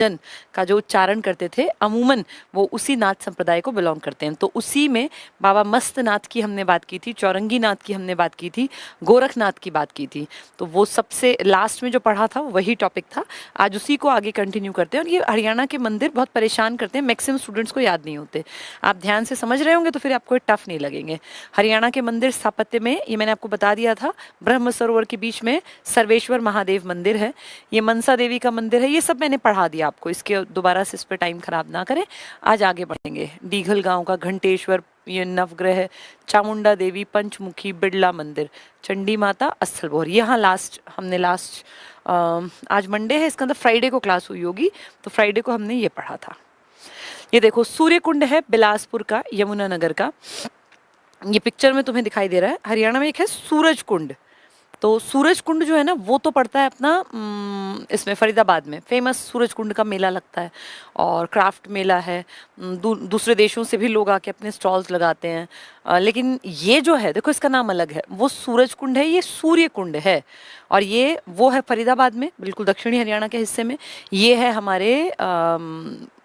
जन का जो उच्चारण करते थे अमूमन वो उसी नाथ संप्रदाय को बिलोंग करते हैं। तो उसी में बाबा मस्त नाथ की हमने बात की थी, चौरंगी नाथ की हमने बात की थी, गोरखनाथ की बात की थी। तो वो सबसे लास्ट में जो पढ़ा था वही टॉपिक था। आज उसी को आगे कंटिन्यू करते हैं। और ये हरियाणा के मंदिर बहुत परेशान करते हैं, मैक्सिमम स्टूडेंट्स को याद नहीं होते। आप ध्यान से समझ रहे होंगे तो फिर आपको टफ नहीं लगेंगे। हरियाणा के मंदिर स्थापत्य में ये मैंने आपको बता दिया था, ब्रह्म सरोवर के बीच में सर्वेश्वर महादेव मंदिर है, ये मनसा देवी का मंदिर है, ये सब मैंने पढ़ा दिया आपको, इसके दोबारा से इस पर टाइम खराब ना करें। आज आगे बढ़ेंगे। डीघल गांव का घंटेश्वर, ये नवग्रह, चामुंडा देवी, पंचमुखी, बिड़ला मंदिर, चंडी माता, अस्थलभोर। यहाँ लास्ट आज मंडे है, इसका मतलब फ्राइडे को क्लास हुई होगी, तो फ्राइडे को हमने ये पढ़ा था। ये देखो सूर्य कुंड है बिलासपुर का, यमुनानगर का। ये पिक्चर में तुम्हें दिखाई दे रहा है। हरियाणा में एक है सूरज कुंड। तो सूरज कुंड जो है ना वो तो पड़ता है अपना इसमें फरीदाबाद में, फेमस सूरज कुंड का मेला लगता है और क्राफ्ट मेला है। दूसरे देशों से भी लोग आके अपने स्टॉल्स लगाते हैं। लेकिन ये जो है देखो, इसका नाम अलग है, वो सूरज कुंड है, ये सूर्य कुंड है। और ये वो है फरीदाबाद में, बिल्कुल दक्षिणी हरियाणा के हिस्से में। ये है हमारे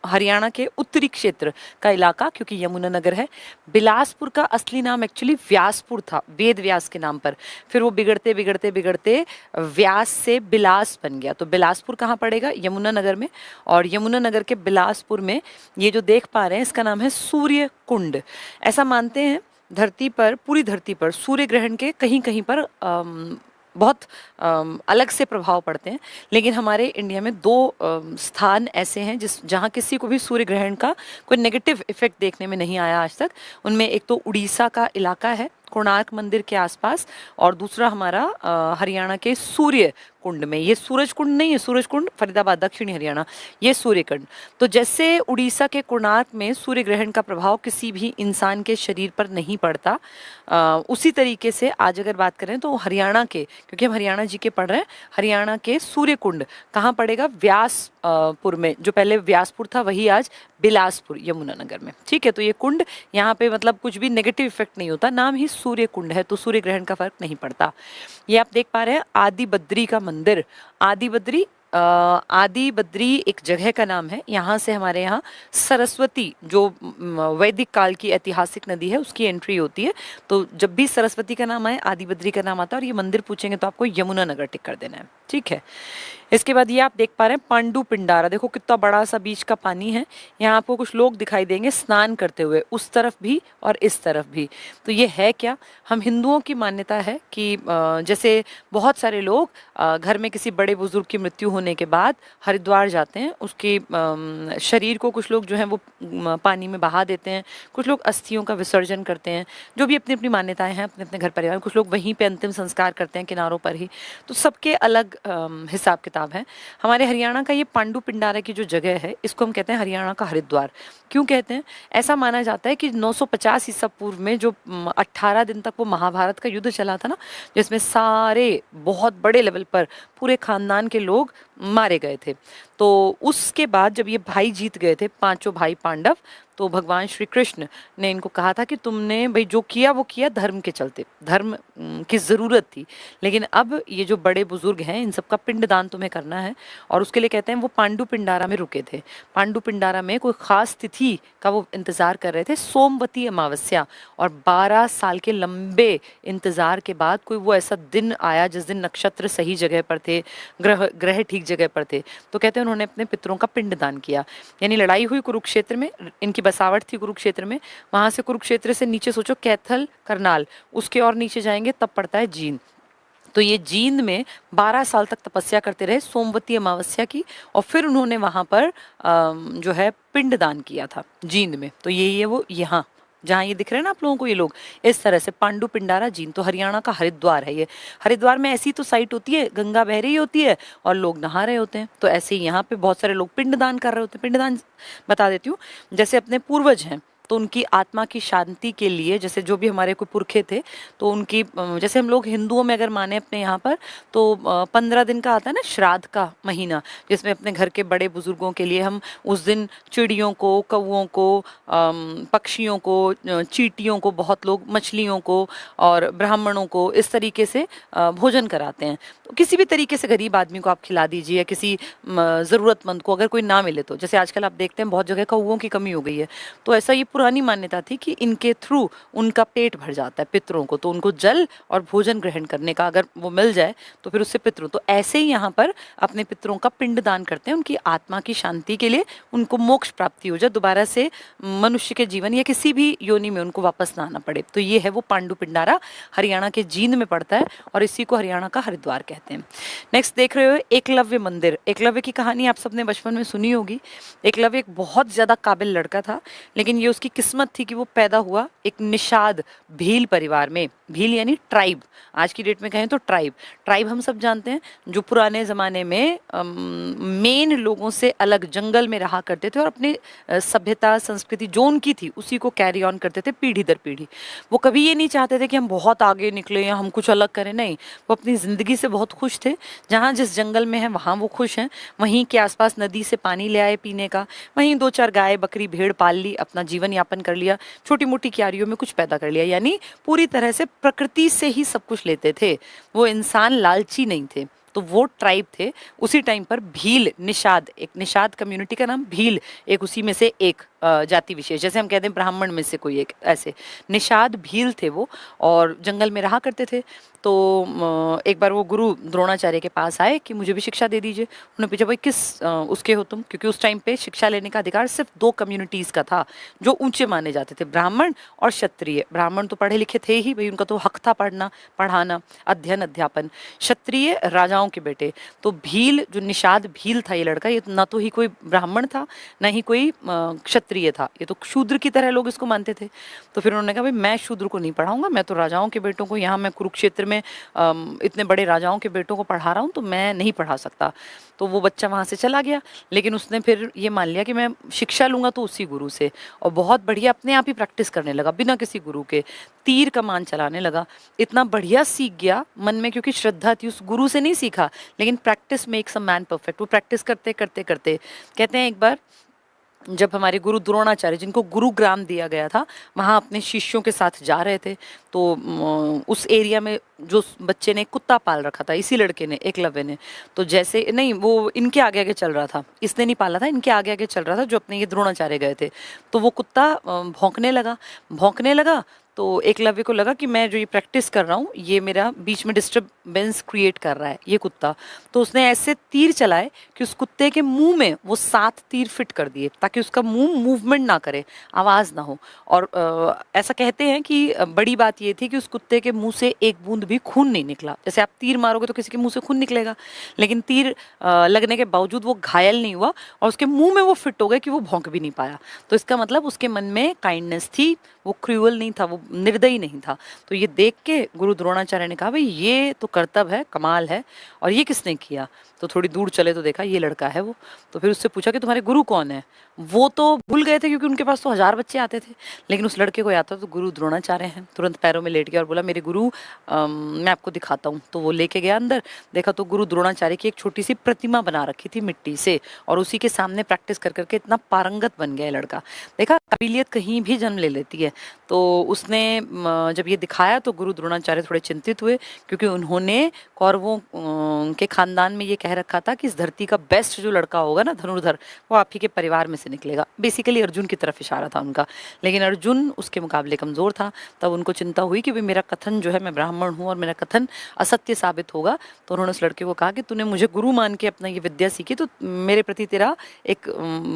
हरियाणा के उत्तरी क्षेत्र का इलाका, क्योंकि यमुनानगर है। बिलासपुर का असली नाम एक्चुअली व्यासपुर था, वेद व्यास के नाम पर। फिर वो बिगड़ते बिगड़ते बिगड़ते व्यास से बिलास बन गया। तो बिलासपुर कहाँ पड़ेगा? यमुनानगर में। और यमुनानगर के बिलासपुर में ये जो देख पा रहे हैं इसका नाम है सूर्य कुंड। ऐसा मानते हैं धरती पर, पूरी धरती पर सूर्य ग्रहण के कहीं कहीं पर बहुत अलग से प्रभाव पड़ते हैं। लेकिन हमारे इंडिया में दो स्थान ऐसे हैं जहाँ किसी को भी सूर्य ग्रहण का कोई नेगेटिव इफेक्ट देखने में नहीं आया आज तक। उनमें एक तो उड़ीसा का इलाका है कोणार्क मंदिर के आसपास, और दूसरा हमारा हरियाणा के सूर्य कुंड में। ये सूरज कुंड नहीं है, सूरज कुंड फरीदाबाद दक्षिणी हरियाणा, ये सूर्य कुंड। तो जैसे उड़ीसा के कोणार्क में सूर्य ग्रहण का प्रभाव किसी भी इंसान के शरीर पर नहीं पड़ता, उसी तरीके से आज अगर बात करें तो हरियाणा के, क्योंकि हम हरियाणा जी के पढ़ रहे हैं, हरियाणा के सूर्य कुंड कहाँ पड़ेगा? व्यासपुर में। जो पहले व्यासपुर था वही आज बिलासपुर यमुनानगर में। ठीक है, तो ये कुंड यहाँ पे मतलब कुछ भी नेगेटिव इफेक्ट नहीं होता, नाम ही सूर्य कुंड है, तो सूर्य ग्रहण का फर्क नहीं पड़ता। ये आप देख पा रहे हैं आदि बद्री का मंदिर। आदि बद्री आदि बद्री एक जगह का नाम है। यहाँ से हमारे यहाँ सरस्वती, जो वैदिक काल की ऐतिहासिक नदी है, उसकी एंट्री होती है। तो जब भी सरस्वती का नाम आए आदि बद्री का नाम आता है। और ये मंदिर पूछेंगे तो आपको यमुनानगर टिक कर देना है। ठीक है, इसके बाद ये आप देख पा रहे हैं पांडु पिंडारा। देखो कितना बड़ा सा बीच का पानी है। यहाँ आपको कुछ लोग दिखाई देंगे स्नान करते हुए, उस तरफ भी और इस तरफ भी। तो ये है क्या? हम हिंदुओं की मान्यता है कि जैसे बहुत सारे लोग घर में किसी बड़े बुजुर्ग की मृत्यु होने के बाद हरिद्वार जाते हैं, उसके शरीर को कुछ लोग जो है वो पानी में बहा देते हैं, कुछ लोग अस्थियों का विसर्जन करते हैं, जो भी अपनी अपनी मान्यताएं हैं अपने अपने घर परिवार। कुछ लोग वहीं पे अंतिम संस्कार करते हैं किनारों पर ही। तो सबके अलग हिसाब किताब है। हमारे हरियाणा का ये पांडु पिंडारा की जो जगह है, इसको हम कहते हैं हरियाणा का हरिद्वार। क्यों कहते हैं? ऐसा माना जाता है कि 950 ईसा पूर्व में जो 18 दिन तक वो महाभारत का युद्ध चला था ना, जिसमें सारे बहुत बड़े लेवल पर पूरे खानदान के लोग मारे गए थे। तो उसके बाद जब ये भाई जीत गए थे, पांचों भाई पांडव, तो भगवान श्री कृष्ण ने इनको कहा था कि तुमने भाई जो किया वो किया धर्म के चलते, धर्म की ज़रूरत थी, लेकिन अब ये जो बड़े बुजुर्ग हैं इन सबका पिंडदान तुम्हें करना है। और उसके लिए कहते हैं वो पांडु पिंडारा में रुके थे। पांडु पिंडारा में कोई खास तिथि का वो इंतज़ार कर रहे थे, सोमवती अमावस्या। और 12 साल के लंबे इंतज़ार के बाद कोई वो ऐसा दिन आया जिस दिन नक्षत्र सही जगह पर थे, ग्रह ठीक जगह पर थे। तो कहते हैं उन्होंने अपने पितरों का पिंडदान किया। यानी लड़ाई हुई कुरुक्षेत्र में, इनकी बसावट थी कुरुक्षेत्र में। वहां से कुरुक्षेत्र से नीचे सोचो कैथल करनाल, उसके और नीचे जाएंगे तब पड़ता है जींद। तो ये जींद में 12 साल तक तपस्या करते रहे सोमवती अमावस्या की, और फिर उन्होंने वहां पर जो है पिंडदान किया था जींद में। तो ये वो यहाँ जहाँ ये दिख रहे हैं ना आप लोगों को, ये लोग इस तरह से पांडु पिंडारा जींद। तो हरियाणा का हरिद्वार है ये। हरिद्वार में ऐसी तो साइट होती है, गंगा बह रही होती है और लोग नहा रहे होते हैं। तो ऐसे ही यहाँ पे बहुत सारे लोग पिंडदान कर रहे होते हैं। पिंडदान बता देती हूँ, जैसे अपने पूर्वज हैं तो उनकी आत्मा की शांति के लिए, जैसे जो भी हमारे कोई पुरखे थे तो उनकी जैसे हम लोग हिंदुओं में अगर माने अपने यहाँ पर तो 15 दिन का आता है ना श्राद्ध का महीना, जिसमें अपने घर के बड़े बुजुर्गों के लिए हम उस दिन चिड़ियों को, कौओं को, पक्षियों को, चींटियों को, बहुत लोग मछलियों को और ब्राह्मणों को इस तरीके से भोजन कराते हैं। तो किसी भी तरीके से गरीब आदमी को आप खिला दीजिए, या किसी ज़रूरतमंद को अगर कोई ना मिले तो, जैसे आजकल आप देखते हैं बहुत जगह कौओं की कमी हो गई है, तो ऐसा ये पुरानी मान्यता थी कि इनके थ्रू उनका पेट भर जाता है पितरों को, तो उनको जल और भोजन ग्रहण करने का अगर वो मिल जाए तो फिर उससे पितरों, तो ऐसे ही यहाँ पर अपने पितरों का पिंड दान करते हैं उनकी आत्मा की शांति के लिए, उनको मोक्ष प्राप्ति हो जाए, दोबारा से मनुष्य के जीवन या किसी भी योनि में उनको वापस ना आना पड़े। तो ये है वो पांडु पिंडारा, हरियाणा के जींद में पड़ता है और इसी को हरियाणा का हरिद्वार कहते हैं। नेक्स्ट देख रहे हो एकलव्य मंदिर। एकलव्य की कहानी आप सबने बचपन में सुनी होगी। एकलव्य एक बहुत ज्यादा काबिल लड़का था, लेकिन ये उसकी किस्मत थी कि वो पैदा हुआ एक निषाद भील परिवार में। भील यानी ट्राइब, आज की डेट में कहें तो ट्राइब। ट्राइब हम सब जानते हैं, जो पुराने ज़माने में मेन लोगों से अलग जंगल में रहा करते थे और अपनी सभ्यता संस्कृति जो उनकी थी उसी को कैरी ऑन करते थे पीढ़ी दर पीढ़ी। वो कभी ये नहीं चाहते थे कि हम बहुत आगे निकले या हम कुछ अलग करें, नहीं, वो अपनी ज़िंदगी से बहुत खुश थे। जहाँ जिस जंगल में है वहाँ वो खुश हैं, वहीं के आसपास नदी से पानी ले आए पीने का, वहीं 2-4 गाय बकरी भेड़ पाल ली, अपना जीवन यापन कर लिया, छोटी मोटी क्यारियों में कुछ पैदा कर लिया, यानी पूरी तरह से प्रकृति से ही सब कुछ लेते थे। वो इंसान लालची नहीं थे। तो वो ट्राइब थे। उसी टाइम पर भील निषाद, एक निषाद कम्युनिटी का नाम भील, एक उसी में से एक जाति विशेष, जैसे हम कहते हैं ब्राह्मण में से कोई एक, ऐसे निषाद भील थे वो, और जंगल में रहा करते थे। तो एक बार वो गुरु द्रोणाचार्य के पास आए कि मुझे भी शिक्षा दे दीजिए। उन्होंने पूछा भाई किस उसके हो तुम, क्योंकि उस टाइम पे शिक्षा लेने का अधिकार सिर्फ 2 कम्युनिटीज़ का था जो ऊंचे माने जाते थे, ब्राह्मण और क्षत्रिय। ब्राह्मण तो पढ़े लिखे थे ही भाई, उनका तो हक था पढ़ना पढ़ाना, अध्ययन अध्यापन। क्षत्रिय राजाओं के बेटे। तो भील, जो निषाद भील था ये लड़का, ये ना तो ही कोई ब्राह्मण था ना ही कोई क्षत्रिय था, ये तो शूद्र की तरह लोग इसको मानते थे। तो फिर उन्होंने कहा भाई मैं शूद्र को नहीं पढ़ाऊंगा, मैं तो राजाओं के बेटों को, यहाँ मैं कुरुक्षेत्र में इतने बड़े राजाओं के बेटों को पढ़ा रहा हूँ, तो मैं नहीं पढ़ा सकता। तो वो बच्चा वहाँ से चला गया, लेकिन उसने फिर ये मान लिया कि मैं शिक्षा लूंगा तो उसी गुरु से, और बहुत बढ़िया अपने आप ही प्रैक्टिस करने लगा बिना किसी गुरु के। तीर कमान चलाने लगा, इतना बढ़िया सीख गया मन में, क्योंकि श्रद्धा थी। उस गुरु से नहीं सीखा, लेकिन practice makes a man perfect. वो प्रैक्टिस करते करते करते, कहते हैं एक बार जब हमारे गुरु द्रोणाचार्य, जिनको गुरुग्राम दिया गया था, वहाँ अपने शिष्यों के साथ जा रहे थे, तो उस एरिया में जो बच्चे ने कुत्ता पाल रखा था, इसी लड़के ने, एकलव्य ने, तो जैसे नहीं, वो इनके आगे आगे चल रहा था, इसने नहीं पाला था, इनके आगे आगे चल रहा था, जो अपने ये द्रोणाचार्य गए थे। तो वो कुत्ता भौंकने लगा। तो एकलव्य को लगा कि मैं जो ये प्रैक्टिस कर रहा हूँ ये मेरा बीच में डिस्टर्बेंस क्रिएट कर रहा है ये कुत्ता। तो उसने ऐसे तीर चलाए कि उस कुत्ते के मुंह में वो 7 तीर फिट कर दिए, ताकि उसका मुंह मूवमेंट ना करे, आवाज़ ना हो। और ऐसा कहते हैं कि बड़ी बात ये थी कि उस कुत्ते के मुंह से एक बूंद भी खून नहीं निकला। जैसे आप तीर मारोगे तो किसी के मुंह से खून निकलेगा, लेकिन तीर लगने के बावजूद वो घायल नहीं हुआ और उसके मुंह में वो फिट हो गए कि वो भौंक भी नहीं पाया। तो इसका मतलब उसके मन में काइंडनेस थी, वो क्रूअल नहीं था, वो निर्दयी नहीं था। तो ये देख के गुरु द्रोणाचार्य ने कहा भाई ये तो कर्तव्य है, कमाल है, और ये किसने किया। तो थोड़ी दूर चले तो देखा ये लड़का है वो। तो फिर उससे पूछा कि तुम्हारे गुरु कौन है। वो तो भूल गए थे क्योंकि उनके पास तो 1000 बच्चे आते थे, लेकिन उस लड़के को याद था तो गुरु द्रोणाचार्य हैं। तुरंत पैरों में लेट गया और बोला मेरे गुरु मैं आपको दिखाता हूँ। तो वो लेके गया अंदर, देखा तो गुरु द्रोणाचार्य की एक छोटी सी प्रतिमा बना रखी थी मिट्टी से, और उसी के सामने प्रैक्टिस कर करके इतना पारंगत बन गया लड़का। देखा काबिलियत कहीं भी जन्म ले लेती है। तो उसने जब ये दिखाया तो गुरु द्रोणाचार्य थोड़े चिंतित हुए, क्योंकि उन्होंने कौरवों के खानदान में ये कह रखा था कि इस धरती का बेस्ट जो लड़का होगा ना धनुर्धर, वो आप ही के परिवार में से निकलेगा। बेसिकली अर्जुन की तरफ इशारा था उनका, लेकिन अर्जुन उसके मुकाबले कमज़ोर था। तब उनको चिंता हुई कि भाई मेरा कथन जो है, मैं ब्राह्मण हूँ और मेरा कथन असत्य साबित होगा। तो उन्होंने उस लड़के को कहा कि तूने मुझे गुरु मान के अपना ये विद्या सीखी, तो मेरे प्रति तेरा एक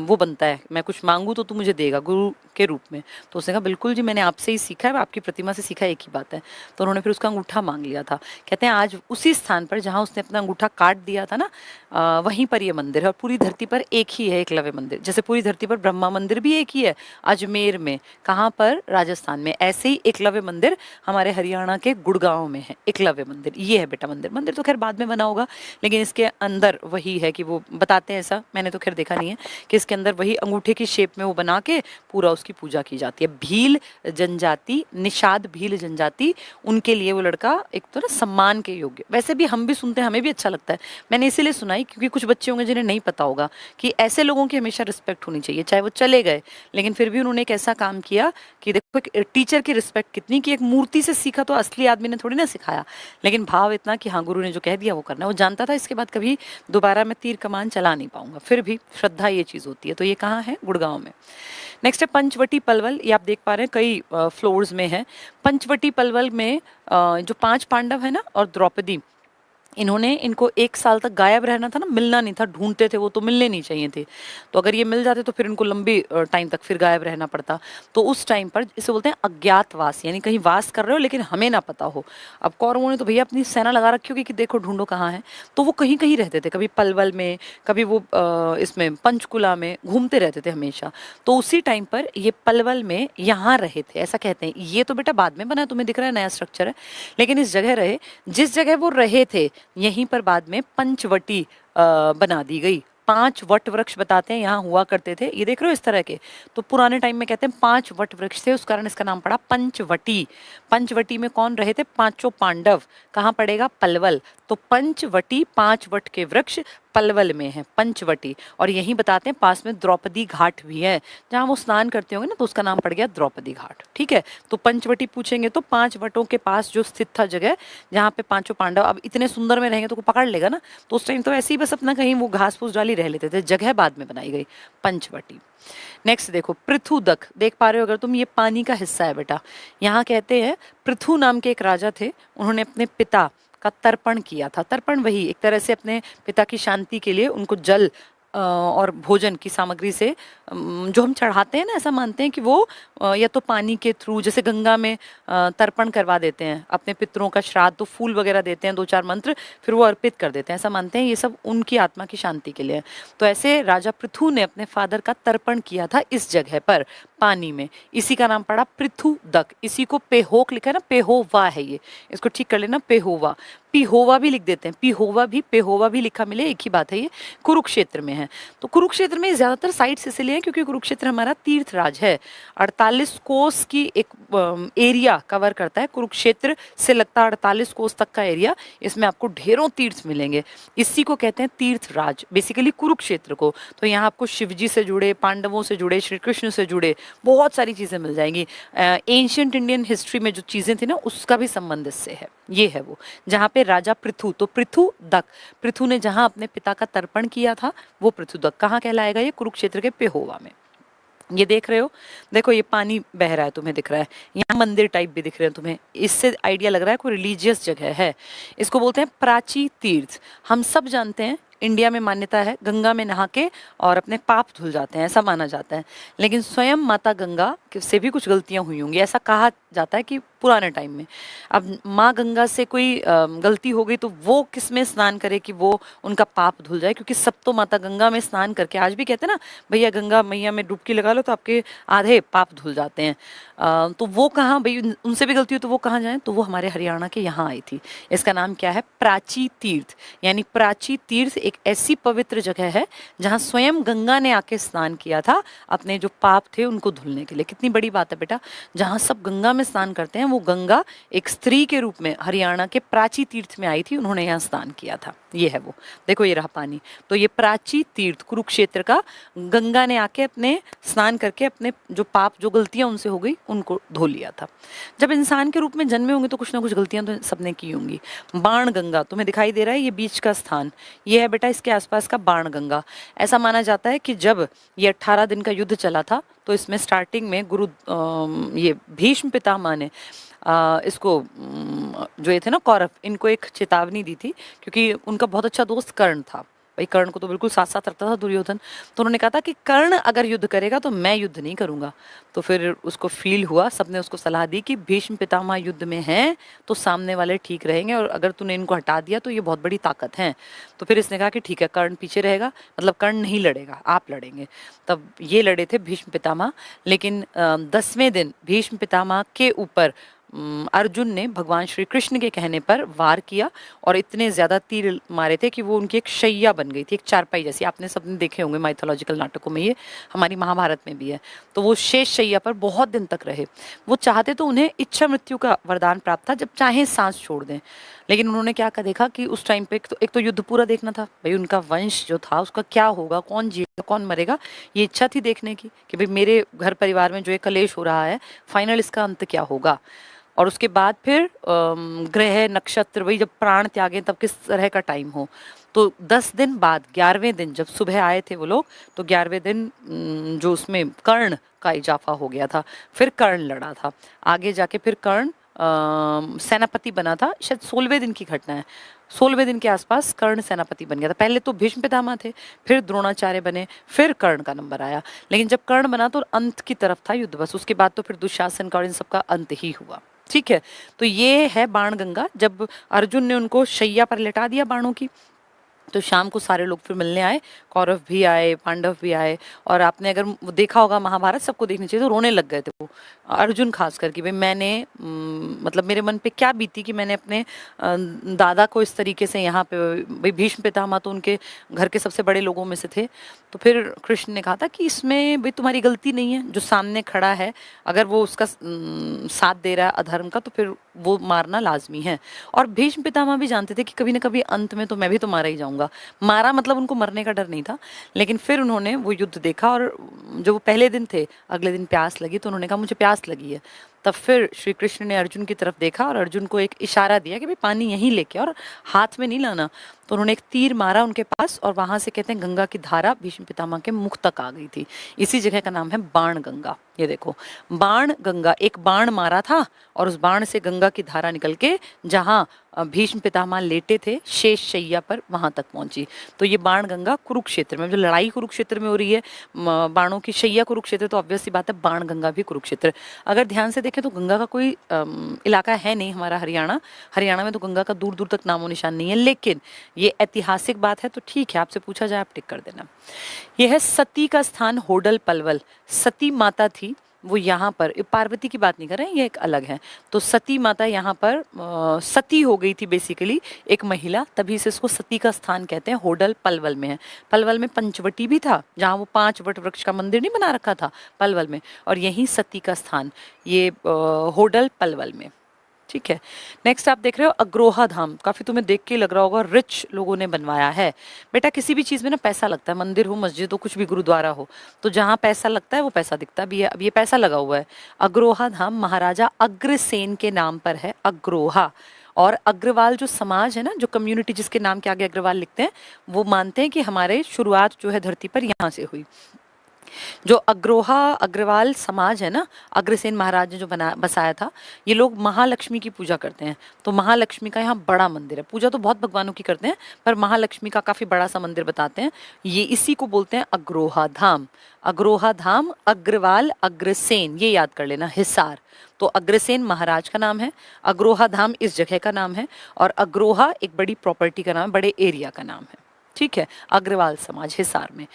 वो बनता है, मैं कुछ मांगूँ तो तू मुझे देगा गुरु के रूप में। तो उसने कहा बिल्कुल बिल्कुल जी, मैंने आपसे ही सीखा है, आपकी प्रतिमा से सीखा, एक ही बात है। तो उन्होंने फिर उसका अंगूठा मांग लिया था। कहते हैं आज उसी स्थान पर जहाँ उसने अपना अंगूठा काट दिया था ना, वहीं पर ये मंदिर है, और पूरी धरती पर एक ही है एकलव्य मंदिर। जैसे पूरी धरती पर ब्रह्मा मंदिर भी एक ही है अजमेर में, कहाँ पर, राजस्थान में, ऐसे ही एकलव्य मंदिर हमारे हरियाणा के गुड़गांव में है। एकलव्य मंदिर ये है बेटा मंदिर। मंदिर तो खैर बाद में बना होगा, लेकिन इसके अंदर वही है कि वो बताते हैं, ऐसा मैंने तो खैर देखा नहीं है, कि इसके अंदर वही अंगूठे की शेप में वो बना के पूरा उसकी पूजा की जाती है। भील जनजाति, निषाद भील जनजाति, उनके लिए वो लड़का एक तो ना सम्मान के योग्य। वैसे भी हम भी सुनते हैं, हमें भी अच्छा लगता है। मैंने इसीलिए सुनाई क्योंकि कुछ बच्चे होंगे जिन्हें नहीं पता होगा कि ऐसे लोगों की हमेशा रिस्पेक्ट होनी चाहिए, चाहे वो चले गए लेकिन फिर भी उन्होंने एक ऐसा काम किया कि देखो एक टीचर की रिस्पेक्ट कितनी, कि एक मूर्ति से सीखा तो असली आदमी ने थोड़ी ना सिखाया, लेकिन भाव इतना कि हाँ गुरु ने जो कह दिया वो करना। वो जानता था इसके बाद कभी दोबारा मैं तीर कमान चला नहीं पाऊंगा, फिर भी श्रद्धा ये चीज़ होती है। तो ये कहाँ है? गुड़गांव में। नेक्स्ट है पंचवटी पलवल। ये आप देख पा रहे हैं कई फ्लोर्स में है। पंचवटी पलवल में जो 5 पांडव है ना और द्रौपदी, इन्होंने, इनको 1 साल तक गायब रहना था ना, मिलना नहीं था, ढूंढते थे वो तो मिलने नहीं चाहिए थे। तो अगर ये मिल जाते तो फिर इनको लंबी टाइम तक फिर गायब रहना पड़ता। तो उस टाइम पर इसे बोलते हैं अज्ञातवास, यानी कहीं वास कर रहे हो लेकिन हमें ना पता हो। अब कौरवों ने तो भैया अपनी सेना लगा रखी होगी कि देखो ढूंढो कहाँ है, तो वो कहीं कहीं रहते थे, कभी पलवल में, कभी वो इसमें पंचकुला में घूमते रहते थे हमेशा। तो उसी टाइम पर ये पलवल में यहाँ रहे थे, ऐसा कहते हैं। ये तो बेटा बाद में बना, तुम्हें दिख रहा है नया स्ट्रक्चर है, लेकिन इस जगह रहे, जिस जगह वो रहे थे यहीं पर बाद में पंचवटी बना दी गई। 5 वट वृक्ष बताते हैं यहाँ हुआ करते थे, ये देख रहे हो इस तरह के। तो पुराने टाइम में कहते हैं 5 वट वृक्ष थे, उस कारण इसका नाम पड़ा पंचवटी। पंचवटी में कौन रहे थे? 5 पांडव। कहाँ पड़ेगा? पलवल। तो पंचवटी, 5 वट के वृक्ष पलवल में है, पंचवटी। और यही बताते हैं पास में द्रौपदी घाट भी है, जहाँ वो स्नान करते होंगे ना, तो उसका नाम पड़ गया द्रौपदी घाट। ठीक है, तो पंचवटी पूछेंगे तो 5 वटों के पास जो स्थित था जगह, जहाँ पे 5 पांडव, अब इतने सुंदर में रहेंगे तो पकड़ लेगा ना, तो उस टाइम तो ऐसे ही बस अपना कहीं वो घास फूस डाली रह लेते थे, जगह बाद में बनाई गई पंचवटी। नेक्स्ट देखो पृथुदक, देख पा रहे हो अगर तुम, ये पानी का हिस्सा है बेटा। यहाँ कहते हैं पृथु नाम के एक राजा थे, उन्होंने अपने पिता का तर्पण किया था। तर्पण वही एक तरह से अपने पिता की शांति के लिए उनको जल और भोजन की सामग्री से जो हम चढ़ाते हैं ना, ऐसा मानते हैं कि वो या तो पानी के थ्रू, जैसे गंगा में तर्पण करवा देते हैं अपने पितरों का श्राद्ध, तो फूल वगैरह देते हैं, 2-4 मंत्र, फिर वो अर्पित कर देते हैं, ऐसा मानते हैं। ये सब उनकी आत्मा की शांति के लिए। तो ऐसे राजा पृथु ने अपने फादर का तर्पण किया था इस जगह पर पानी में, इसी का नाम पड़ा पृथुदक। इसी को पेहोक लिखा है ना, पेहोवा है ये, इसको ठीक कर लेना, पेहोवा। पिहोवा भी लिख देते हैं, पिहोवा भी, पेहोवा भी लिखा मिले, एक ही बात है। ये कुरुक्षेत्र में है। तो कुरुक्षेत्र में ज्यादातर साइट्स इसलिए हैं क्योंकि कुरुक्षेत्र हमारा तीर्थ राज है। 48 कोस की एक एरिया कवर करता है कुरुक्षेत्र से, लगता है 48 कोस तक का एरिया, इसमें आपको ढेरों तीर्थ मिलेंगे। इसी को कहते हैं तीर्थ राज, बेसिकली कुरुक्षेत्र को। तो यहाँ आपको शिव जी से जुड़े, पांडवों से जुड़े, श्री कृष्ण से जुड़े बहुत सारी चीजें मिल जाएंगी। एंशियंट इंडियन हिस्ट्री में जो चीजें थी ना, उसका भी संबंध इससे है। ये है वो जहाँ पे राजा पृथु, तो पृथुदक, पृथु ने जहाँ अपने पिता का तर्पण किया था वो पृथुदक। कहाँ कहलाएगा ये? कुरुक्षेत्र के पेहोवा में। ये देख रहे हो, देखो ये पानी बह रहा है, तुम्हें दिख रहा है, यहाँ मंदिर टाइप भी दिख रहे हैं तुम्हें, इससे आइडिया लग रहा है कोई रिलीजियस जगह है। इसको बोलते हैं प्राची तीर्थ। हम सब जानते हैं इंडिया में मान्यता है गंगा में नहा के और अपने पाप धुल जाते हैं, ऐसा माना जाता है। लेकिन स्वयं माता गंगा से भी कुछ गलतियां हुई होंगी, ऐसा कहा जाता है कि पुराने टाइम में। अब माँ गंगा से कोई गलती हो गई तो वो किस में स्नान करे कि वो उनका पाप धुल जाए? क्योंकि सब तो माता गंगा में स्नान करके, आज भी कहते हैं ना भैया गंगा मैया में डुबकी लगा लो तो आपके आधे पाप धुल जाते हैं। तो वो कहाँ भाई, उनसे भी गलती हो तो वो कहाँ जाए? तो वो हमारे हरियाणा के यहाँ आई थी। इसका नाम क्या है? प्राची तीर्थ। यानी प्राची तीर्थ एक ऐसी पवित्र जगह है जहाँ स्वयं गंगा ने आके स्नान किया था अपने जो पाप थे उनको धुलने के लिए। कितनी बड़ी बात है बेटा, जहाँ सब गंगा में स्नान करते हैं वो गंगा एक स्त्री के रूप में हरियाणा के प्राची तीर्थ में आई थी, उन्होंने यहाँ स्नान किया था। ये है वो, देखो ये रहा पानी। तो ये प्राची तीर्थ कुरुक्षेत्र का, गंगा ने आके अपने स्नान करके अपने जो पाप, जो गलतियां उनसे हो गई उनको धो लिया था। जब इंसान के रूप में जन्मे होंगे तो कुछ ना कुछ गलतियां तो सबने की होंगी। बाण गंगा तुम्हें दिखाई दे रहा है, ये बीच का स्थान, ये है बेटा इसके आसपास का बाण गंगा। ऐसा माना जाता है कि जब ये 18 दिन का युद्ध चला था तो इसमें स्टार्टिंग में गुरु ये भीष्म पितामह ने इसको जो ये थे ना कौरव, इनको एक चेतावनी दी थी, क्योंकि उनका बहुत अच्छा दोस्त कर्ण था। भाई कर्ण को तो बिल्कुल साथ साथ रखता था दुर्योधन। तो उन्होंने कहा था कि कर्ण अगर युद्ध करेगा तो मैं युद्ध नहीं करूंगा। तो फिर उसको फील हुआ, सबने उसको सलाह दी कि भीष्म पितामह युद्ध में हैं तो सामने वाले ठीक रहेंगे, और अगर तूने इनको हटा दिया तो ये बहुत बड़ी ताकत है। तो फिर इसने कहा कि ठीक है, कर्ण पीछे रहेगा, मतलब कर्ण नहीं लड़ेगा, आप लड़ेंगे। तब ये लड़े थे भीष्म पितामह। लेकिन 10वें दिन भीष्म पितामह के ऊपर अर्जुन ने भगवान श्री कृष्ण के कहने पर वार किया, और इतने ज्यादा तीर मारे थे कि वो उनकी एक शैया बन गई थी, एक चारपाई जैसी। आपने सबने देखे होंगे माइथोलॉजिकल नाटकों में, ये हमारी महाभारत में भी है। तो वो शेष शैया पर बहुत दिन तक रहे। वो चाहते तो उन्हें इच्छा मृत्यु का वरदान प्राप्त था, जब चाहे सांस छोड़ दें। लेकिन उन्होंने क्या देखा कि उस टाइम पे एक तो युद्ध पूरा देखना था भाई, उनका वंश जो था उसका क्या होगा, कौन जिएगा कौन मरेगा, ये इच्छा थी देखने की कि भाई मेरे घर परिवार में जो ये कलेश हो रहा है, फाइनल इसका अंत क्या होगा। और उसके बाद फिर ग्रह नक्षत्र, वही जब प्राण त्यागें तब किस तरह का टाइम हो। तो 10 दिन बाद 11वें दिन जब सुबह आए थे वो लोग, तो 11वें दिन जो उसमें कर्ण का इजाफा हो गया था, फिर कर्ण लड़ा था। आगे जाके फिर कर्ण सेनापति बना था, शायद 16वें दिन की घटना है। 16वें दिन के आसपास कर्ण सेनापति बन गया था। पहले तो भीष्म पितामह थे, फिर द्रोणाचार्य बने, फिर कर्ण का नंबर आया। लेकिन जब कर्ण बना तो अंत की तरफ था युद्ध, बस उसके बाद तो फिर दुशासन का और इन सबका अंत ही हुआ। ठीक है, तो ये है बाण गंगा। जब अर्जुन ने उनको शैया पर लेटा दिया बाणों की, तो शाम को सारे लोग फिर मिलने आए, कौरव भी आए, पांडव भी आए। और आपने अगर वो देखा होगा महाभारत, सबको देखनी चाहिए, तो रोने लग गए थे वो, अर्जुन खास करके। भाई मैंने मतलब मेरे मन पे क्या बीती कि मैंने अपने दादा को इस तरीके से यहाँ पे, भाई भीष्म पितामह तो उनके घर के सबसे बड़े लोगों में से थे। तो फिर कृष्ण ने कहा था कि इसमें भाई तुम्हारी गलती नहीं है, जो सामने खड़ा है अगर वो उसका साथ दे रहा है अधर्म का, तो फिर वो मारना लाजमी है। और भीष्म पितामह भी जानते थे कि कभी ना कभी अंत में तो मैं भी तो मारा ही जाऊंगा। मारा मतलब उनको मरने का डर नहीं था। लेकिन फिर उन्होंने वो युद्ध देखा, और जो वो पहले दिन थे, अगले दिन प्यास लगी, तो उन्होंने कहा मुझे प्यास लगी है। तब फिर श्री कृष्ण ने अर्जुन की तरफ देखा और अर्जुन को एक इशारा दिया कि भाई पानी यहीं लेके, और हाथ में नहीं लाना। तो उन्होंने एक तीर मारा उनके पास, और वहां से कहते हैं गंगा की धारा भीष्म पितामह के मुख तक आ गई थी। इसी जगह का नाम है बाण गंगा। ये देखो, बाण गंगा, एक बाण मारा था और उस बाण से गंगा की धारा निकल के जहां भीष्म पितामह लेटे थे शेष शैया पर, वहां तक पहुंची। तो ये बाण गंगा कुरुक्षेत्र में, जो लड़ाई कुरुक्षेत्र में हो रही है, बाणों की शैया कुरुक्षेत्र, तो ऑब्वियस सी बात है बाण गंगा भी कुरुक्षेत्र। अगर ध्यान से देखें तो गंगा का कोई इलाका है नहीं हमारा हरियाणा। हरियाणा में तो गंगा का दूर दूर तक नामो निशान नहीं है। लेकिन ये ऐतिहासिक बात है, तो ठीक है, आपसे पूछा जाए आप टिक कर देना। यह है सती का स्थान होडल पलवल। सती माता थी वो यहाँ पर, पार्वती की बात नहीं कर रहे हैं, ये एक अलग है। तो सती माता यहाँ पर सती हो गई थी बेसिकली, एक महिला, तभी से इसको सती का स्थान कहते हैं। होडल पलवल में है। पलवल में पंचवटी भी था, जहाँ वो 5 वट वृक्ष का मंदिर नहीं बना रखा था पलवल में, और यही सती का स्थान ये होडल पलवल में। ठीक है, नेक्स्ट आप देख रहे हो अग्रोहा धाम। काफी तुम्हें देख के लग रहा होगा रिच लोगों ने बनवाया है। बेटा किसी भी चीज में ना पैसा लगता है, मंदिर हो, मस्जिद हो, कुछ भी, गुरुद्वारा हो, तो जहाँ पैसा लगता है वो पैसा दिखता भी है। अब ये पैसा लगा हुआ है। अग्रोहा धाम महाराजा अग्रसेन के नाम पर है, अग्रोहा। और अग्रवाल जो समाज है ना, जो कम्युनिटी जिसके नाम के आगे अग्रवाल लिखते हैं, वो मानते हैं कि हमारे शुरुआत जो है धरती पर यहाँ से हुई। जो अग्रोहा अग्रवाल समाज है ना, अग्रसेन महाराज ने जो बसाया था, ये लोग महालक्ष्मी की पूजा करते हैं। तो महालक्ष्मी का यहाँ बड़ा मंदिर है। पूजा तो बहुत भगवानों की करते हैं, पर महालक्ष्मी का काफी बड़ा सा मंदिर बताते हैं। ये इसी को बोलते हैं अग्रोहा धाम। अग्रोहा धाम, अग्रवाल, अग्रसेन, ये याद कर लेना, हिसार। तो अग्रसेन महाराज का नाम है, अग्रोहा धाम इस जगह का नाम है, और अग्रोहा एक बड़ी प्रॉपर्टी का नाम है, बड़े एरिया का नाम है। ठीक है, अग्रवाल समाज हिसार में।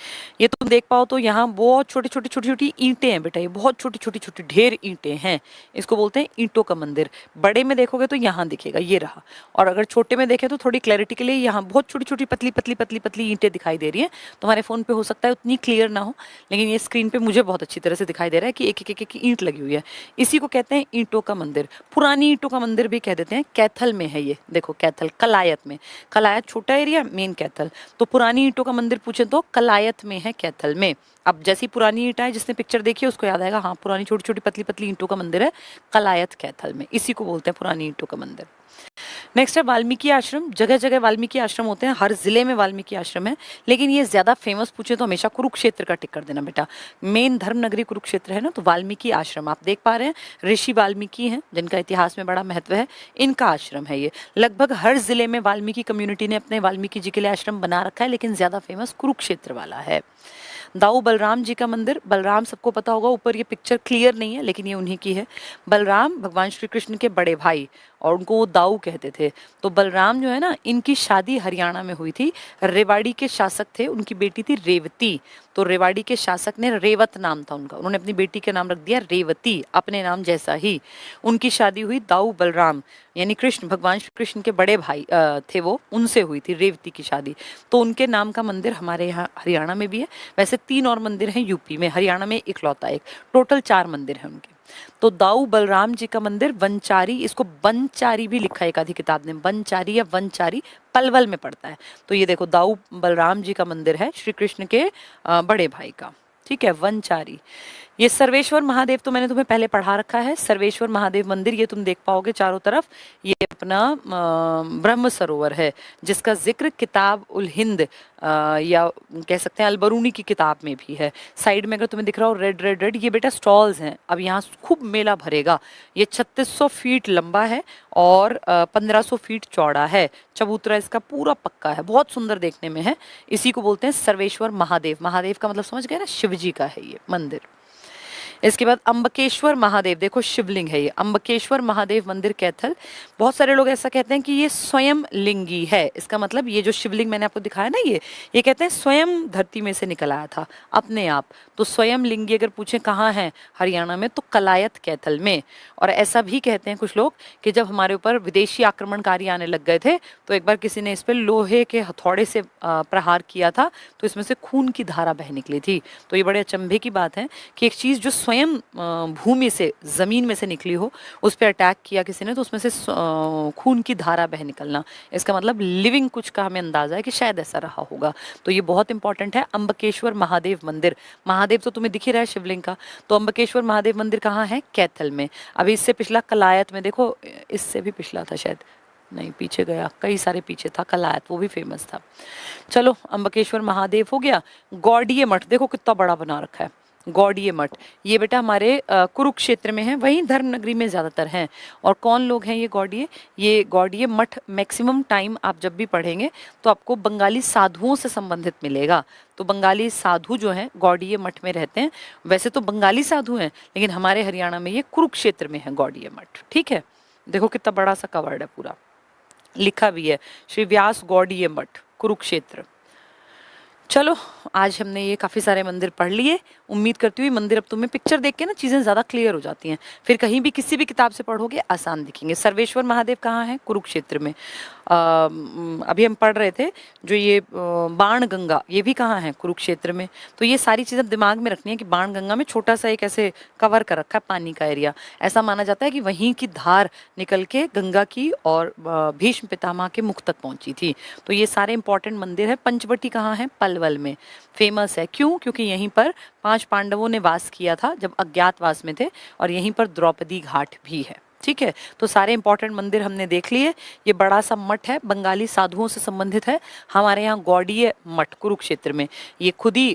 ये तुम देख पाओ तो यहाँ बहुत छोटी छोटी छोटी छोटी ईंटें हैं बेटा, ये बहुत छोटी छोटी छोटी ढेर ईंटें हैं। इसको बोलते हैं ईंटों का मंदिर। बड़े में देखोगे तो यहाँ दिखेगा, ये रहा। और अगर छोटे में देखें तो थोड़ी क्लैरिटी के लिए यहाँ बहुत छोटी छोटी पतली पतली पतली पतली ईंटें दिखाई दे रही हैं। तुम्हारे फोन पे हो सकता है उतनी क्लियर ना हो, लेकिन ये स्क्रीन पे मुझे बहुत अच्छी तरह से दिखाई दे रहा है कि एक एक एक ईंट लगी हुई है। इसी को कहते हैं ईंटों का मंदिर। पुरानी ईंटों का मंदिर भी कह देते हैं। कैथल में है ये, देखो कैथल, कलायत में। कलायत छोटा एरिया, मेन कैथल। तो पुरानी ईंटों का मंदिर पूछे तो कलायत में है, कैथल में। अब जैसी पुरानी ईंट है, जिसने पिक्चर देखी है उसको याद आएगा, हाँ पुरानी छोटी छोटी पतली पतली ईंटों का मंदिर है कलायत कैथल में, इसी को बोलते हैं पुरानी ईंटों का मंदिर। नेक्स्ट है वाल्मीकि आश्रम। जगह जगह वाल्मीकि आश्रम होते हैं, हर जिले में वाल्मीकि आश्रम है, लेकिन ये ज्यादा फेमस पूछे तो हमेशा कुरुक्षेत्र का टिक कर देना बेटा। मेन धर्म नगरी कुरुक्षेत्र है ना, तो वाल्मीकि आश्रम आप देख पा रहे हैं, ऋषि वाल्मीकि हैं जिनका इतिहास में बड़ा महत्व है, इनका आश्रम है ये। लगभग हर जिले में वाल्मीकि कम्युनिटी ने अपने वाल्मीकि जी के लिए आश्रम बना रखा है, लेकिन ज्यादा फेमस कुरुक्षेत्र वाला है। दाऊ बलराम जी का मंदिर, बलराम सबको पता होगा, ऊपर ये पिक्चर क्लियर नहीं है लेकिन ये उन्हीं की है। बलराम भगवान श्री कृष्ण के बड़े भाई, और उनको वो दाऊ कहते थे। तो बलराम जो है ना, इनकी शादी हरियाणा में हुई थी। रेवाड़ी के शासक थे, उनकी बेटी थी रेवती, तो रेवाड़ी के शासक ने, रेवत नाम था उनका, उन्होंने अपनी बेटी का नाम रख दिया रेवती, अपने नाम जैसा ही। उनकी शादी हुई दाऊ बलराम यानी कृष्ण, भगवान श्री कृष्ण के बड़े भाई थे वो, उनसे हुई थी रेवती की शादी। तो उनके नाम का मंदिर हमारे यहाँ हरियाणा में भी है। वैसे 3 और मंदिर हैं यूपी में, हरियाणा में इकलौता एक, टोटल 4 मंदिर हैं उनके। तो दाऊ बलराम जी का मंदिर वनचारी, इसको बनचारी भी लिखा है एक आधी किताब ने, बनचारी या वनचारी, पलवल में पड़ता है। तो ये देखो दाऊ बलराम जी का मंदिर है, श्री कृष्ण के बड़े भाई का, ठीक है, वनचारी। ये सर्वेश्वर महादेव तो मैंने तुम्हें पहले पढ़ा रखा है, सर्वेश्वर महादेव मंदिर ये तुम देख पाओगे चारों तरफ। ये अपना ब्रह्म सरोवर है, जिसका जिक्र किताब उल हिंद या कह सकते हैं अलबरूनी की किताब में भी है। साइड में अगर तुम्हें दिख रहा हो रेड रेड रेड, ये बेटा स्टॉल्स हैं, अब यहाँ खूब मेला भरेगा। ये 3600 फीट लंबा है और 1500 फीट चौड़ा है। चबूतरा इसका पूरा पक्का है, बहुत सुंदर देखने में है। इसी को बोलते हैं सर्वेश्वर महादेव। महादेव का मतलब समझ गए ना, शिव जी का है ये मंदिर। इसके बाद अम्बकेश्वर महादेव, देखो शिवलिंग है ये, अम्बकेश्वर महादेव मंदिर कैथल। बहुत सारे लोग ऐसा कहते हैं कि ये स्वयं लिंगी है, इसका मतलब ये जो शिवलिंग मैंने आपको दिखाया ना, ये कहते हैं स्वयं धरती में से निकल आया था अपने आप। तो स्वयं लिंगी अगर पूछे कहाँ है हरियाणा में, तो कलायत कैथल में। और ऐसा भी कहते हैं कुछ लोग कि जब हमारे ऊपर विदेशी आक्रमणकारी आने लग गए थे, तो एक बार किसी ने इस पर लोहे के हथौड़े से प्रहार किया था, तो इसमें से खून की धारा बह निकली थी। तो ये बड़े अचंभे की बात है कि एक चीज़ जो स्वयं भूमि से, जमीन में से निकली हो, उस पर अटैक किया किसी ने, तो उसमें से खून की धारा बह निकलना, इसका मतलब लिविंग कुछ का हमें अंदाजा है कि शायद ऐसा रहा होगा। तो ये बहुत इंपॉर्टेंट है, अम्बकेश्वर महादेव मंदिर। महादेव तो तुम्हें दिख ही रहा है शिवलिंग का, तो अम्बकेश्वर महादेव मंदिर कहाँ है, कैथल में। अभी इससे पिछला कलायत में, देखो इससे भी पिछला था शायद, नहीं पीछे गया, कई सारे पीछे था कलायत, वो भी फेमस था। चलो अम्बकेश्वर महादेव हो गया। गौड़ीय मठ देखो कितना बड़ा बना रखा है, गौड़ीय मठ, ये बेटा हमारे कुरुक्षेत्र में है, वहीं धर्म नगरी में ज़्यादातर हैं। और कौन लोग हैं ये गौड़ीय मठ मैक्सिमम टाइम आप जब भी पढ़ेंगे तो आपको बंगाली साधुओं से संबंधित मिलेगा। तो बंगाली साधु जो हैं गौड़ीय मठ में रहते हैं। वैसे तो बंगाली साधु हैं, लेकिन हमारे हरियाणा में ये कुरुक्षेत्र में है गौड़ीय मठ, ठीक है। देखो कितना बड़ा सा कवर्ड है, पूरा लिखा भी है, श्री व्यास गौड़ीय मठ कुरुक्षेत्र। चलो आज हमने ये काफ़ी सारे मंदिर पढ़ लिए। उम्मीद करती हुई मंदिर, अब तुम्हें पिक्चर देख के ना चीज़ें ज़्यादा क्लियर हो जाती हैं, फिर कहीं भी किसी भी किताब से पढ़ोगे आसान दिखेंगे। सर्वेश्वर महादेव कहाँ है, कुरुक्षेत्र में। अभी हम पढ़ रहे थे जो ये बाण गंगा, ये भी कहाँ है, कुरुक्षेत्र में। तो ये सारी चीज़ें दिमाग में रखनी है कि बाण गंगा में छोटा सा एक ऐसे कवर कर रखा है पानी का एरिया, ऐसा माना जाता है कि वहीं की धार निकल के गंगा की और भीष्म पितामह के मुख तक पहुंची थी। तो ये सारे इंपॉर्टेंट मंदिर है। पंचवटी कहाँ है, पलवल में, फेमस है। क्यों, क्योंकि यहीं पर 5 पांडवों ने वास किया था जब अज्ञातवास में थे, और यहीं पर द्रौपदी घाट भी है, ठीक है। तो सारे इंपॉर्टेंट मंदिर हमने देख लिए। ये बड़ा सा मठ है, बंगाली साधुओं से संबंधित है, हमारे यहाँ गौड़ीय मठ कुरुक्षेत्र में। ये खुद ही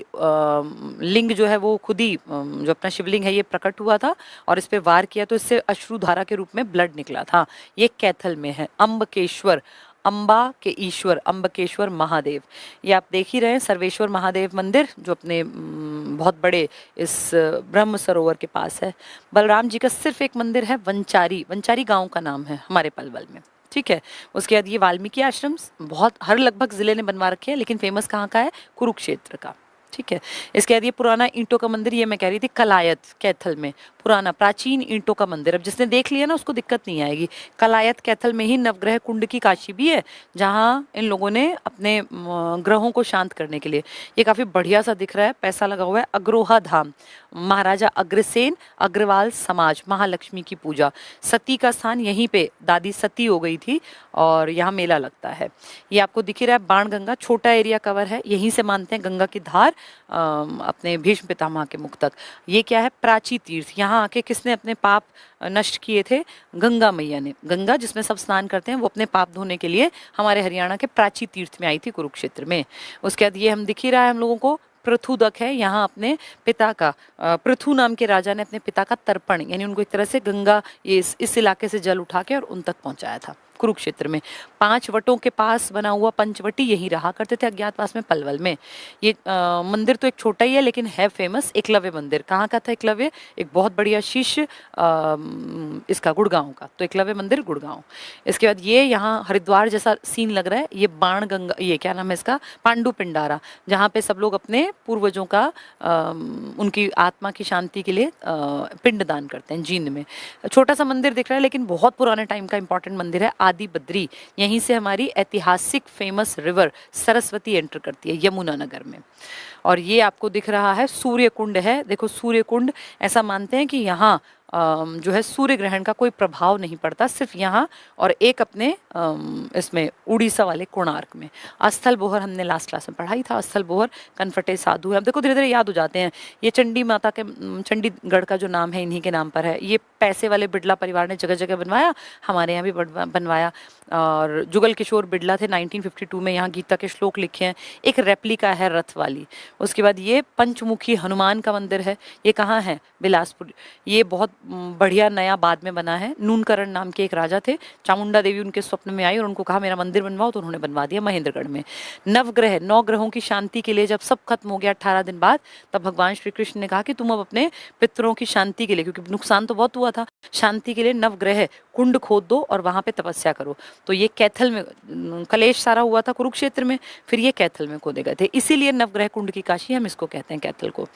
लिंग जो है वो खुद ही जो अपना शिवलिंग है ये प्रकट हुआ था, और इस पे वार किया तो इससे अश्रुधारा के रूप में ब्लड निकला था। ये कैथल में है। अम्बकेश्वर, अम्बा के ईश्वर, अम्बकेश्वर महादेव, ये आप देख ही रहे हैं। सर्वेश्वर महादेव मंदिर जो अपने बहुत बड़े इस ब्रह्म सरोवर के पास है। बलराम जी का सिर्फ एक मंदिर है, वनचारी, वनचारी गांव का नाम है हमारे पलवल में, ठीक है। उसके बाद ये वाल्मीकि आश्रम, बहुत हर लगभग जिले ने बनवा रखे हैं, लेकिन फेमस कहाँ का है, कुरुक्षेत्र का, ठीक है। इसके बाद ये पुराना ईंटों का मंदिर, ये मैं कह रही थी कलायत कैथल में, पुराना प्राचीन ईंटों का मंदिर। अब जिसने देख लिया ना उसको दिक्कत नहीं आएगी। कलायत कैथल में ही नवग्रह कुंड की काशी भी है, जहाँ इन लोगों ने अपने ग्रहों को शांत करने के लिए, ये काफी बढ़िया सा दिख रहा है, पैसा लगा हुआ है। अग्रोहा धाम, महाराजा अग्रसेन अग्रवाल समाज, महालक्ष्मी की पूजा, सती का स्थान यहीं पे, दादी सती हो गई थी और यहाँ मेला लगता है। ये आपको दिख ही रहा है बाण गंगा, छोटा एरिया कवर है, यहीं से मानते हैं गंगा की धार अपने भीष्म पितामह के मुख तक। ये क्या है, प्राची तीर्थ, यहाँ आके किसने अपने पाप नष्ट किए थे, गंगा मैया ने। गंगा जिसमें सब स्नान करते हैं, वो अपने पाप धोने के लिए हमारे हरियाणा के प्राची तीर्थ में आई थी, कुरुक्षेत्र में। उसके बाद ये हम दिख ही रहा है हम लोगों को, पृथुदक है, यहाँ अपने पिता का, पृथु नाम के राजा ने अपने पिता का तर्पण, यानी उनको एक तरह से गंगा ये इस इलाके से जल उठा के और उन तक पहुंचाया था कुरुक्षेत्र में। 5 वटों के पास बना हुआ पंचवटी यही रहा करते थे अज्ञातवास में, पलवल में। ये मंदिर तो एक छोटा ही है लेकिन है फेमस, एकलव्य मंदिर। कहाँ का था एकलव्य, एक बहुत बढ़िया शिष्य इसका गुड़गांव का, तो एकलव्य मंदिर गुड़गांव। इसके बाद ये यहाँ हरिद्वार जैसा सीन लग रहा है, ये बाण गंगा, ये क्या नाम है इसका, पांडु पिंडारा, जहाँ पे सब लोग अपने पूर्वजों का उनकी आत्मा की शांति के लिए पिंड दान करते हैं, जींद में। छोटा सा मंदिर दिख रहा है लेकिन बहुत पुराने टाइम का इंपॉर्टेंट मंदिर है। आदि बद्री, यहीं से हमारी ऐतिहासिक फेमस रिवर सरस्वती एंटर करती है यमुनानगर में। और ये आपको दिख रहा है सूर्य कुंड है, देखो सूर्य कुंड, ऐसा मानते हैं कि यहाँ जो है सूर्य ग्रहण का कोई प्रभाव नहीं पड़ता, सिर्फ यहाँ और एक अपने इसमें उड़ीसा वाले कोणार्क में। अस्थल बोहर हमने लास्ट क्लास में पढ़ाई था, अस्थल बोहर कनफटे साधु है। अब देखो धीरे धीरे याद हो जाते हैं। ये चंडी माता के, चंडीगढ़ का जो नाम है इन्हीं के नाम पर है। ये पैसे वाले बिड़ला परिवार ने जगह जगह बनवाया, हमारे यहाँ भी बनवाया। और जुगल किशोर बिड़ला थे, 1952 में यहाँ गीता के श्लोक लिखे हैं। एक रेप्लिका है रथ वाली। उसके बाद ये पंचमुखी हनुमान का मंदिर है, ये कहाँ है, बिलासपुर। ये बहुत बढ़िया नया बाद में बना है। नूनकरण नाम के एक राजा थे, चामुंडा देवी उनके स्वप्न में आई और उनको कहा मेरा मंदिर बनवाओ, तो उन्होंने बनवा दिया महेंद्रगढ़ में। नवग्रह, 9 ग्रहों की शांति के लिए जब सब खत्म हो गया 18 दिन बाद, तब भगवान श्री कृष्ण ने कहा कि तुम अब अपने पितरों की शांति के लिए, क्योंकि नुकसान तो बहुत हुआ था, शांति के लिए नवग्रह कुंड खोद दो और वहां पे तपस्या करो। तो ये कैथल में कलेश सारा हुआ था कुरुक्षेत्र में, फिर ये कैथल में खोदे गए थे, इसीलिए नवग्रह कुंड की काशी हम इसको कहते हैं, कैथल को।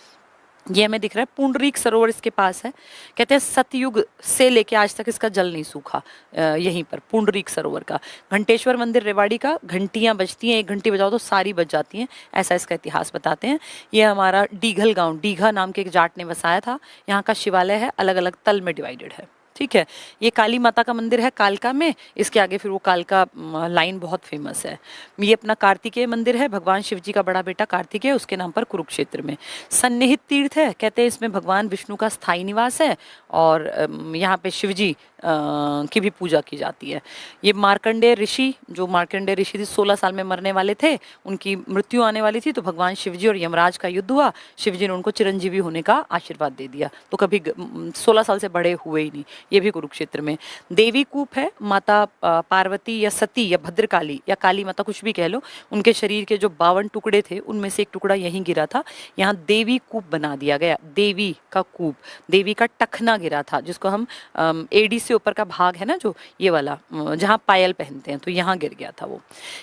ये हमें दिख रहा है पुंडरीक सरोवर इसके पास है। कहते हैं सतयुग से लेके आज तक इसका जल नहीं सूखा, यहीं पर पुंडरीक सरोवर का। घंटेश्वर मंदिर रेवाड़ी का, घंटियां बजती हैं, 1 घंटी बजाओ तो सारी बज जाती हैं, ऐसा इसका इतिहास बताते हैं। ये हमारा डीघल गांव, डीघा नाम के एक जाट ने बसाया था। यहाँ का शिवालय है, अलग अलग तल में डिवाइडेड है, ठीक है। ये काली माता का मंदिर है कालका में, इसके आगे फिर वो कालका लाइन बहुत फेमस है। ये अपना कार्तिकेय मंदिर है, भगवान शिव जी का बड़ा बेटा कार्तिकेय, उसके नाम पर कुरुक्षेत्र में। सन्निहित तीर्थ है, कहते हैं इसमें भगवान विष्णु का स्थायी निवास है और यहाँ पे शिव जी की भी पूजा की जाती है। ये मार्कंडेय ऋषि, जो मार्कंडेय ऋषि थे 16 साल में मरने वाले थे, उनकी मृत्यु आने वाली थी, तो भगवान शिव जी और यमराज का युद्ध हुआ, शिव जी ने उनको चिरंजीवी होने का आशीर्वाद दे दिया, तो कभी 16 साल से बड़े हुए ही नहीं। ये भी कुरुक्षेत्र में। देवी कूप है, माता पार्वती या सती या भद्रकाली या काली माता कुछ भी कह लो, उनके शरीर के जो 52 टुकड़े थे उनमें से एक टुकड़ा यहीं गिरा था, यहाँ देवी कूप बना दिया गया। देवी का कूप, देवी का टखना गिरा था, जिसको हम एडी से ऊपर का भाग है ना जो ये वाला, जहाँ पायल पहनते हैं, तो यहाँ गिर गया था वो।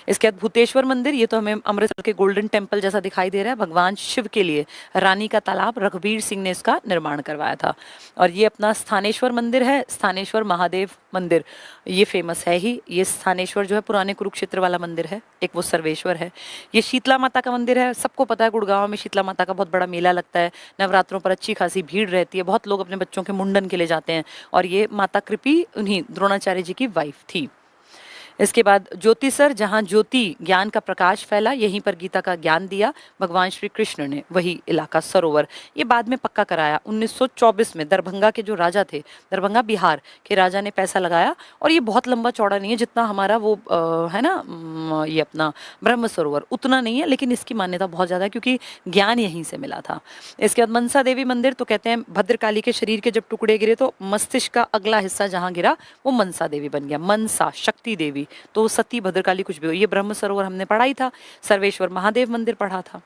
इसके बाद भूतेश्वर मंदिर, ये तो हमें अमृतसर के गोल्डन टेम्पल जैसा दिखाई दे रहा है, भगवान शिव के लिए रानी का तालाब रघुवीर सिंह ने इसका निर्माण करवाया था। और ये अपना स्थानेश्वर मंदिर है, स्थानेश्वर महादेव मंदिर, ये फेमस है ही। ये स्थानेश्वर जो है पुराने कुरुक्षेत्र वाला मंदिर है, एक वो सर्वेश्वर है। ये शीतला माता का मंदिर है, सबको पता है गुड़गांव में शीतला माता का बहुत बड़ा मेला लगता है, नवरात्रों पर अच्छी खासी भीड़ रहती है, बहुत लोग अपने बच्चों के मुंडन के लिए जाते हैं। और ये माता कृपी उन्हीं द्रोणाचार्य जी की वाइफ थी। इसके बाद ज्योतिसर, जहाँ ज्योति ज्ञान का प्रकाश फैला, यहीं पर गीता का ज्ञान दिया भगवान श्री कृष्ण ने, वही इलाका सरोवर। ये बाद में पक्का कराया 1924 में, दरभंगा के जो राजा थे, दरभंगा बिहार के राजा ने पैसा लगाया। और ये बहुत लंबा चौड़ा नहीं है जितना हमारा वो है ना, ये अपना ब्रह्म सरोवर, उतना नहीं है, लेकिन इसकी मान्यता बहुत ज़्यादा है क्योंकि ज्ञान यहीं से मिला था। इसके बाद मनसा देवी मंदिर, तो कहते हैं भद्रकाली के शरीर के जब टुकड़े गिरे तो मस्तिष्क का अगला हिस्सा जहाँ गिरा वो मनसा देवी बन गया। मनसा शक्ति देवी, तो सती भद्रकाली कुछ भी हो। ये ब्रह्म सरोवर हमने पढ़ा ही था, सर्वेश्वर महादेव मंदिर पढ़ा था।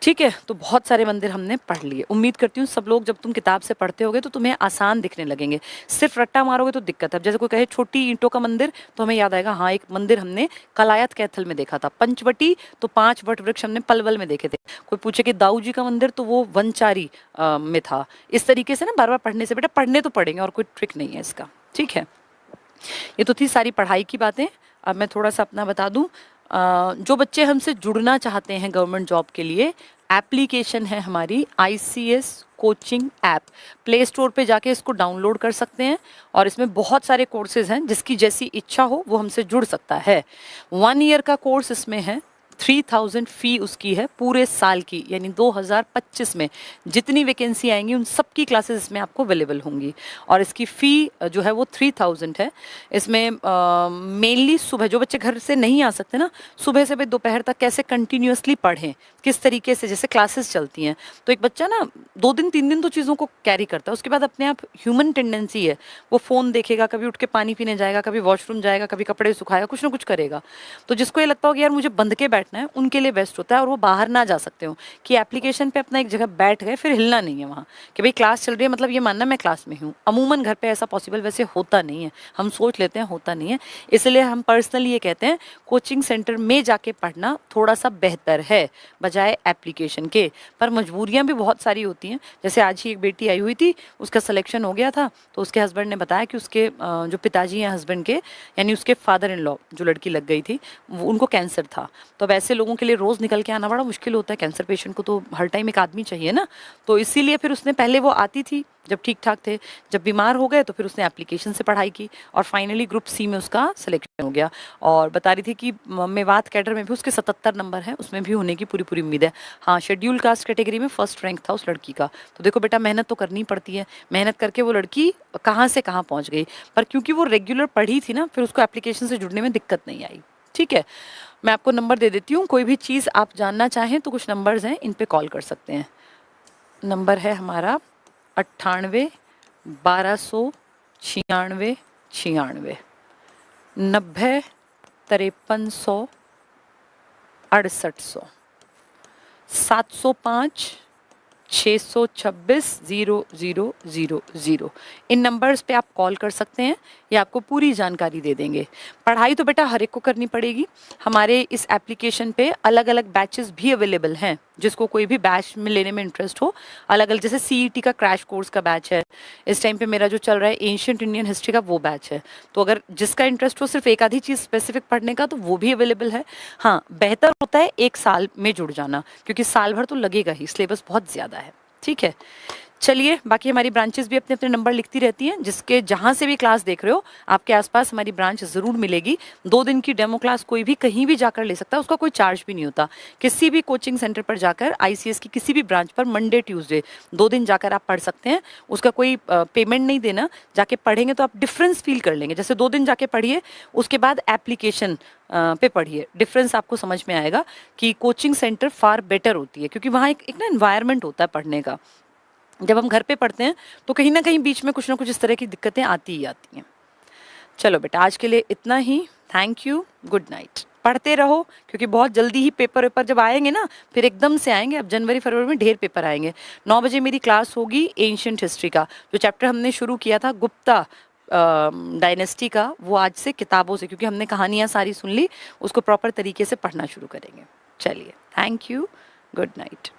ठीक है, तो बहुत सारे मंदिर हमने पढ़ लिए। उम्मीद करती हूँ सब लोग जब तुम किताब से पढ़ते होगे तो तुम्हें आसान दिखने लगेंगे। सिर्फ रट्टा मारोगे तो दिक्कत है। अब जैसे कोई कहे छोटी ईंटों का मंदिर, तो हमें याद आएगा हाँ एक मंदिर हमने कलायत कैथल में देखा था। पंचवटी तो 5 वट वृक्ष हमने पलवल में देखे थे। कोई पूछे कि दाऊ जी का मंदिर, तो वो वनचारी में था। इस तरीके से ना बार बार पढ़ने से, बेटा पढ़ने तो पढ़ेंगे और कोई ट्रिक नहीं है इसका। ठीक है, ये तो थी सारी पढ़ाई की बातें। अब मैं थोड़ा सा अपना बता दूं। जो बच्चे हमसे जुड़ना चाहते हैं गवर्नमेंट जॉब के लिए, एप्लीकेशन है हमारी ICS coaching app. Play store पे जाके इसको डाउनलोड कर सकते हैं और इसमें बहुत सारे कोर्सेज हैं। जिसकी जैसी इच्छा हो वो हमसे जुड़ सकता है। 1 ईयर का कोर्स इसमें है। 3000 फी उसकी है पूरे साल की, यानी 2025 में जितनी वैकेंसी आएंगी उन सब की क्लासेस इसमें आपको अवेलेबल होंगी। और इसकी फ़ी जो है वो 3000 है। इसमें मेनली सुबह जो बच्चे घर से नहीं आ सकते ना, सुबह से भी दोपहर तक कैसे कंटिन्यूअसली पढ़ें, किस तरीके से जैसे क्लासेस चलती हैं। तो एक बच्चा ना 2 दिन 3 दिन तो चीज़ों को कैरी करता है, उसके बाद अपने आप ह्यूमन टेंडेंसी है, वो फ़ोन देखेगा, कभी उठ के पानी पीने जाएगा, कभी वॉशरूम जाएगा, कभी कपड़े सुखाएगा, कुछ ना कुछ करेगा। तो जिसको ये लगता हो कि यार मुझे बंद के बैठना है, उनके लिए बेस्ट होता है। और वो बाहर ना जा सकते हो कि एप्लीकेशन पे अपना एक जगह बैठ गए, फिर हिलना नहीं है वहाँ कि भाई क्लास चल रही है मतलब ये मानना मैं क्लास में हूँ। अमूमन घर पे ऐसा पॉसिबल वैसे होता नहीं है, हम सोच लेते हैं होता नहीं है। इसलिए हम पर्सनली ये कहते हैं कोचिंग सेंटर में जाके पढ़ना थोड़ा सा बेहतर है बजाय एप्लीकेशन के। पर मजबूरियाँ भी बहुत सारी होती हैं। जैसे आज ही एक बेटी आई हुई थी, उसका सिलेक्शन हो गया था, तो उसके हस्बैंड ने बताया कि उसके जो पिताजी हैं हस्बैंड के, यानी उसके फादर इन लॉ जो लड़की लग गई थी, उनको कैंसर था। तो अब ऐसे लोगों के लिए रोज़ निकल के आना बड़ा मुश्किल होता है। कैंसर पेशेंट को तो हर टाइम एक आदमी चाहिए ना। तो इसीलिए फिर उसने, पहले वो आती थी जब ठीक ठाक थे, जब बीमार हो गए तो फिर उसने एप्लीकेशन से पढ़ाई की और फाइनली ग्रुप C में उसका सिलेक्शन हो गया। और बता रही थी कि मेवात कैडर में भी उसके 77 नंबर हैं, उसमें भी होने की पूरी पूरी उम्मीद है। हाँ, शेड्यूल कास्ट कैटेगरी में फर्स्ट रैंक था उस लड़की का। तो देखो बेटा, मेहनत तो करनी पड़ती है। मेहनत करके वो लड़की कहाँ से कहाँ पहुँच गई। पर क्योंकि वो रेगुलर पढ़ी थी ना, फिर उसको एप्लीकेशन से जुड़ने में दिक्कत नहीं आई। ठीक है, मैं आपको नंबर दे देती हूँ। कोई भी चीज़ आप जानना चाहें तो कुछ नंबर्स हैं, इन पे कॉल कर सकते हैं। नंबर है हमारा 98 1200 96 96, 90 5300 6800, 705 626 0000। इन नंबर्स पे आप कॉल कर सकते हैं, ये आपको पूरी जानकारी दे देंगे। पढ़ाई तो बेटा हर एक को करनी पड़ेगी। हमारे इस एप्लीकेशन पे अलग अलग बैचेस भी अवेलेबल हैं, जिसको कोई भी बैच में लेने में इंटरेस्ट हो। अलग अलग, जैसे CET का क्रैश कोर्स का बैच है, इस टाइम पे मेरा जो चल रहा है एंशिएंट इंडियन हिस्ट्री का वो बैच है। तो अगर जिसका इंटरेस्ट हो सिर्फ एक आधी चीज़ स्पेसिफिक पढ़ने का, तो वो भी अवेलेबल है। हाँ, बेहतर होता है 1 साल में जुड़ जाना, क्योंकि साल भर तो लगेगा ही, सिलेबस बहुत ज़्यादा है। ठीक है, चलिए, बाकी हमारी ब्रांचेस भी अपने अपने नंबर लिखती रहती हैं। जिसके जहाँ से भी क्लास देख रहे हो, आपके आसपास हमारी ब्रांच ज़रूर मिलेगी। 2 दिन की डेमो क्लास कोई भी कहीं भी जाकर ले सकता है, उसका कोई चार्ज भी नहीं होता। किसी भी कोचिंग सेंटर पर जाकर, ICS की किसी भी ब्रांच पर मंडे ट्यूसडे 2 दिन जाकर आप पढ़ सकते हैं। उसका कोई पेमेंट नहीं देना। जाके पढ़ेंगे तो आप डिफरेंस फील कर लेंगे। जैसे 2 दिन जाके पढ़िए, उसके बाद एप्लीकेशन पे पढ़िए, डिफरेंस आपको समझ में आएगा कि कोचिंग सेंटर फार बेटर होती है, क्योंकि वहाँ एक ना एनवायरनमेंट होता है पढ़ने का। जब हम घर पे पढ़ते हैं तो कहीं ना कहीं बीच में कुछ ना कुछ इस तरह की दिक्कतें आती ही आती हैं। चलो बेटा, आज के लिए इतना ही। Thank you, good night. पढ़ते रहो, क्योंकि बहुत जल्दी ही पेपर जब आएंगे ना, फिर एकदम से आएंगे। अब जनवरी फरवरी में ढेर पेपर आएंगे। 9 बजे मेरी क्लास होगी एंशिएंट हिस्ट्री का, जो चैप्टर हमने शुरू किया था गुप्ता डायनेस्टी का, वो आज से किताबों से, क्योंकि हमने कहानियाँ सारी सुन ली, उसको प्रॉपर तरीके से पढ़ना शुरू करेंगे। चलिए, thank you, good night.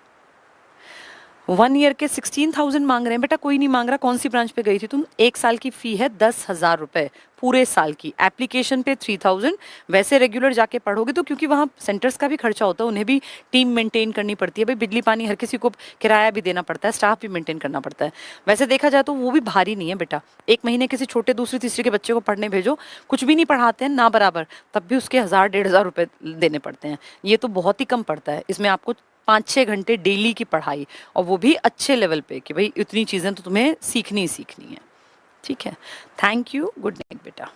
1 year के 16,000 मांग रहे हैं बेटा, कोई नहीं मांग रहा। कौन सी ब्रांच पे गई थी तुम? 1 साल की फी है 10,000 रुपए पूरे साल की। एप्लीकेशन पे 3000। वैसे रेगुलर जाके पढ़ोगे तो, क्योंकि वहाँ सेंटर्स का भी खर्चा होता है, उन्हें भी टीम मेंटेन करनी पड़ती है। भाई बिजली पानी हर किसी को, किराया भी देना पड़ता है, स्टाफ भी मेंटेन करना पड़ता है। वैसे देखा जाए तो वो भी भारी नहीं है बेटा। 1 महीने किसी छोटे दूसरी तीसरी के बच्चे को पढ़ने भेजो, कुछ भी नहीं पढ़ाते हैं ना बराबर, तब भी उसके 1000-1500 रुपये देने पड़ते हैं। ये तो बहुत ही कम पड़ता है। इसमें आपको 5-6 घंटे डेली की पढ़ाई, और वो भी अच्छे लेवल पे, कि भाई इतनी चीज़ें तो तुम्हें सीखनी ही सीखनी है। ठीक है, थैंक यू, गुड नाइट बेटा।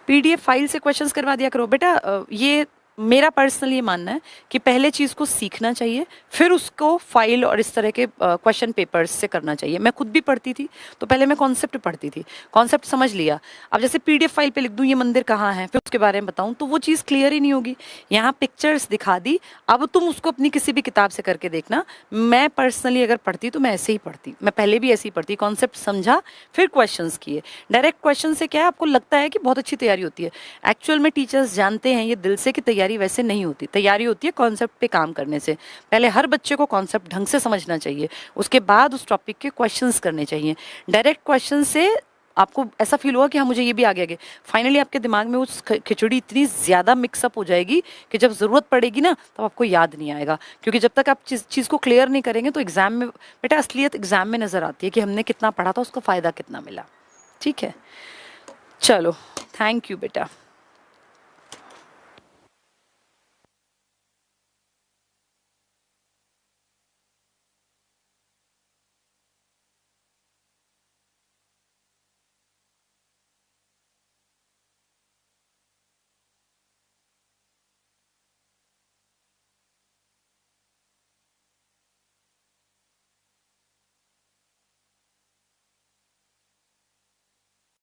PDF फाइल से क्वेश्चंस करवा दिया करो बेटा। ये मेरा पर्सनल ये मानना है कि पहले चीज़ को सीखना चाहिए, फिर उसको फाइल और इस तरह के क्वेश्चन पेपर्स से करना चाहिए। मैं खुद भी पढ़ती थी, तो पहले मैं कॉन्सेप्ट पढ़ती थी, कॉन्सेप्ट समझ लिया। अब जैसे पीडीएफ फाइल पे लिख दूँ ये मंदिर कहाँ है, फिर उसके बारे में बताऊँ, तो वो चीज़ क्लियर ही नहीं होगी। यहाँ पिक्चर्स दिखा दी, अब तुम उसको अपनी किसी भी किताब से करके देखना। मैं पर्सनली अगर पढ़ती तो मैं ऐसे ही पढ़ती, मैं पहले भी ऐसे ही पढ़ती, कॉन्सेप्ट समझा फिर क्वेश्चंस किए। डायरेक्ट क्वेश्चन से क्या है, आपको लगता है कि बहुत अच्छी तैयारी होती है, एक्चुअल में टीचर्स जानते हैं ये दिल से कि तैयारी वैसे नहीं होती। तैयारी होती है कॉन्सेप्ट पे काम करने से। पहले हर बच्चे को कॉन्सेप्ट ढंग से समझना चाहिए, उसके बाद उस टॉपिक के क्वेश्चंस करने चाहिए। डायरेक्ट क्वेश्चन से आपको ऐसा फील होगा कि हाँ मुझे ये भी आ गया, फाइनली आपके दिमाग में उस खिचड़ी इतनी ज़्यादा मिक्सअप हो जाएगी कि जब ज़रूरत पड़ेगी ना तब आपको याद नहीं आएगा। क्योंकि जब तक आप चीज़ को क्लियर नहीं करेंगे तो एग्जाम में बेटा असलियत एग्जाम में नज़र आती है कि हमने कितना पढ़ा था, उसका फ़ायदा कितना मिला। ठीक है, चलो, थैंक यू बेटा।